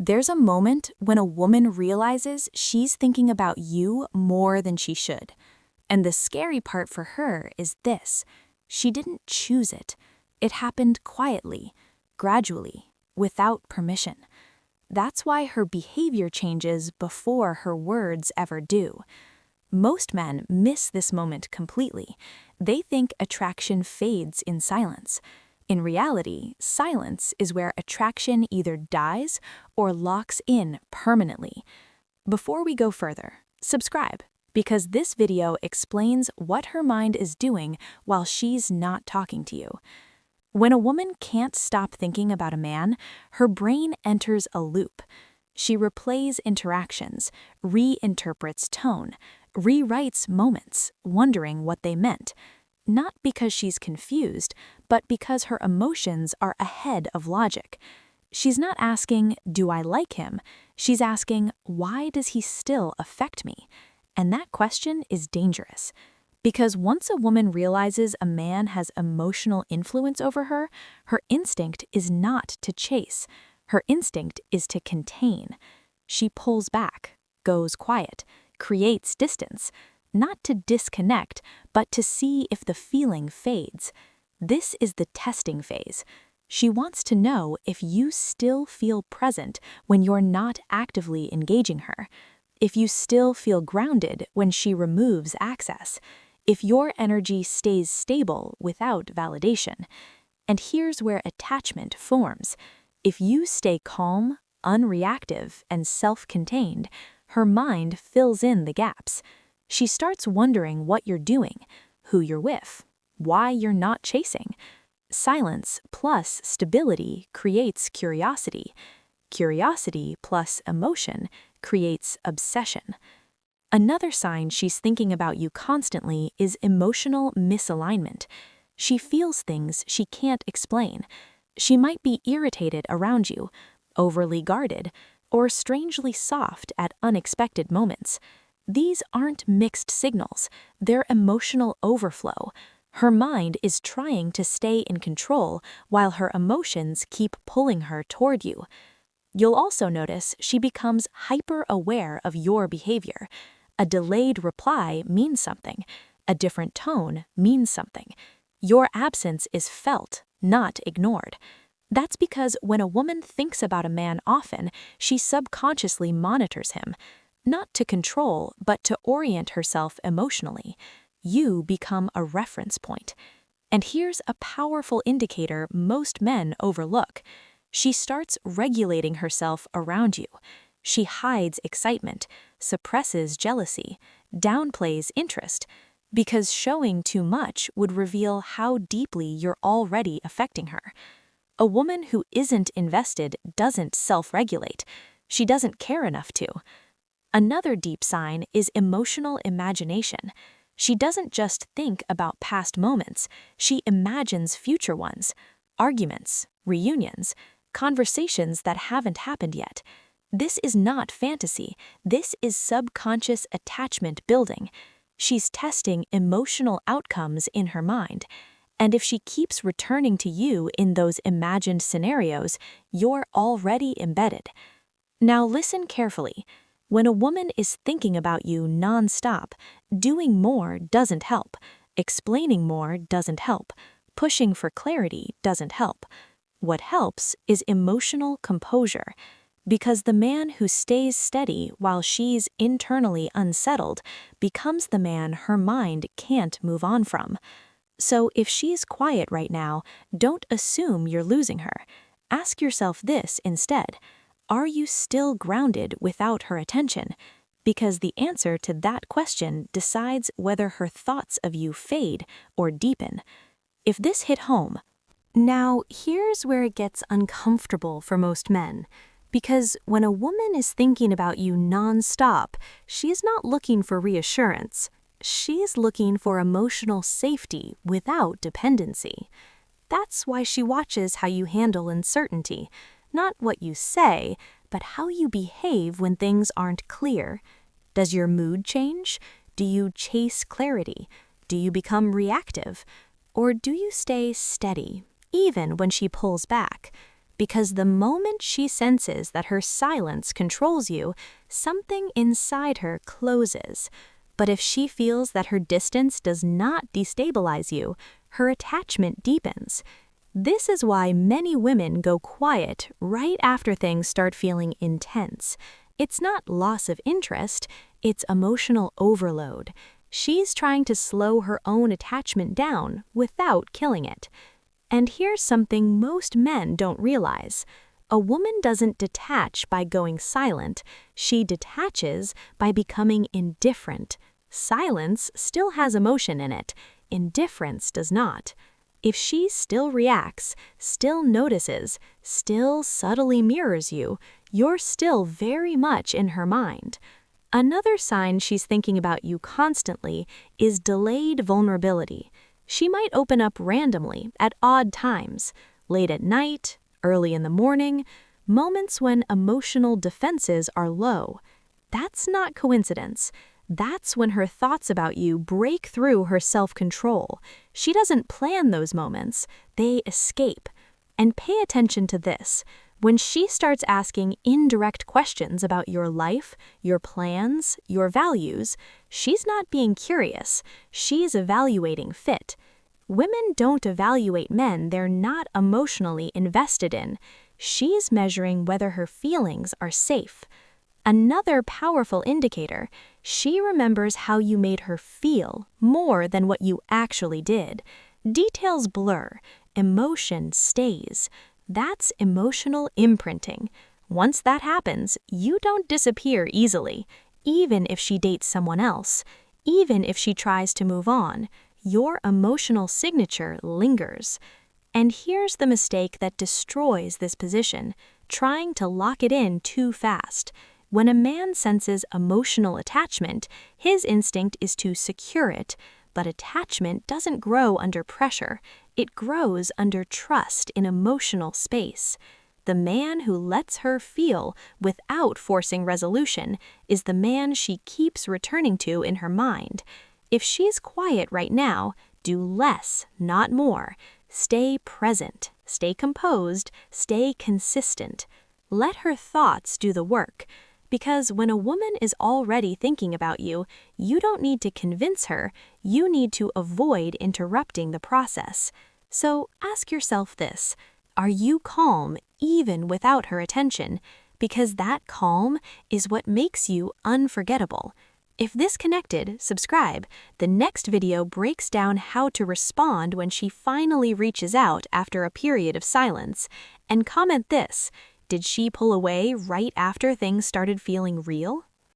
There's a moment when a woman realizes she's thinking about you more than she should. And the scary part for her is this: she didn't choose it. It happened quietly, gradually, without permission. That's why her behavior changes before her words ever do. Most men miss this moment completely. They think attraction fades in silence. In reality, silence is where attraction either dies or locks in permanently. Before we go further, subscribe, because this video explains what her mind is doing while she's not talking to you. When a woman can't stop thinking about a man, her brain enters a loop. She replays interactions, reinterprets tone, rewrites moments, wondering what they meant. Not because she's confused, but because her emotions are ahead of logic. She's not asking, "Do I like him?" She's asking, "Why does he still affect me?" And that question is dangerous. Because once a woman realizes a man has emotional influence over her, her instinct is not to chase. Her instinct is to contain. She pulls back, goes quiet, creates distance, not to disconnect, but to see if the feeling fades. This is the testing phase. She wants to know if you still feel present when you're not actively engaging her, if you still feel grounded when she removes access, if your energy stays stable without validation. And here's where attachment forms. If you stay calm, unreactive, and self-contained, her mind fills in the gaps. She starts wondering what you're doing, who you're with, why you're not chasing. Silence plus stability creates curiosity. Curiosity plus emotion creates obsession. Another sign she's thinking about you constantly is emotional misalignment. She feels things she can't explain. She might be irritated around you, overly guarded, or strangely soft at unexpected moments. These aren't mixed signals, they're emotional overflow. Her mind is trying to stay in control while her emotions keep pulling her toward you. You'll also notice she becomes hyper-aware of your behavior. A delayed reply means something. A different tone means something. Your absence is felt, not ignored. That's because when a woman thinks about a man often, she subconsciously monitors him. Not to control, but to orient herself emotionally. You become a reference point. And here's a powerful indicator most men overlook. She starts regulating herself around you. She hides excitement, suppresses jealousy, downplays interest, because showing too much would reveal how deeply you're already affecting her. A woman who isn't invested doesn't self-regulate. She doesn't care enough to. Another deep sign is emotional imagination. She doesn't just think about past moments, she imagines future ones, arguments, reunions, conversations that haven't happened yet. This is not fantasy, this is subconscious attachment building. She's testing emotional outcomes in her mind. And if she keeps returning to you in those imagined scenarios, you're already embedded. Now listen carefully. When a woman is thinking about you non-stop, doing more doesn't help, explaining more doesn't help, pushing for clarity doesn't help. What helps is emotional composure, because the man who stays steady while she's internally unsettled becomes the man her mind can't move on from. So if she's quiet right now, don't assume you're losing her. Ask yourself this instead: are you still grounded without her attention? Because the answer to that question decides whether her thoughts of you fade or deepen. If this hit home. Now, here's where it gets uncomfortable for most men. Because when a woman is thinking about you non-stop, she's not looking for reassurance. She's looking for emotional safety without dependency. That's why she watches how you handle uncertainty. Not what you say, but how you behave when things aren't clear. Does your mood change? Do you chase clarity? Do you become reactive? Or do you stay steady, even when she pulls back? because the moment she senses that her silence controls you, something inside her closes. But if she feels that her distance does not destabilize you, her attachment deepens. This is why many women go quiet right after things start feeling intense. It's not loss of interest, it's emotional overload. She's trying to slow her own attachment down without killing it. And here's something most men don't realize. A woman doesn't detach by going silent, she detaches by becoming indifferent. Silence still has emotion in it, indifference does not. If she still reacts, still notices, still subtly mirrors you, you're still very much in her mind. Another sign she's thinking about you constantly is delayed vulnerability. She might open up randomly at odd times, late at night, early in the morning, moments when emotional defenses are low. That's not coincidence. That's when her thoughts about you break through her self-control. She doesn't plan those moments, they escape. And pay attention to this. When she starts asking indirect questions about your life, your plans, your values, she's not being curious, she's evaluating fit. Women don't evaluate men they're not emotionally invested in. She's measuring whether her feelings are safe. Another powerful indicator, she remembers how you made her feel more than what you actually did. Details blur, emotion stays. That's emotional imprinting. Once that happens, you don't disappear easily. Even if she dates someone else, even if she tries to move on, your emotional signature lingers. And here's the mistake that destroys this position, trying to lock it in too fast. When a man senses emotional attachment, his instinct is to secure it, but attachment doesn't grow under pressure. It grows under trust in emotional space. The man who lets her feel without forcing resolution is the man she keeps returning to in her mind. If she's quiet right now, do less, not more. Stay present, stay composed, stay consistent. Let her thoughts do the work. Because when a woman is already thinking about you, you don't need to convince her, you need to avoid interrupting the process. So ask yourself this, are you calm even without her attention? Because that calm is what makes you unforgettable. If this connected, subscribe. The next video breaks down how to respond when she finally reaches out after a period of silence. And comment this. Did she pull away right after things started feeling real?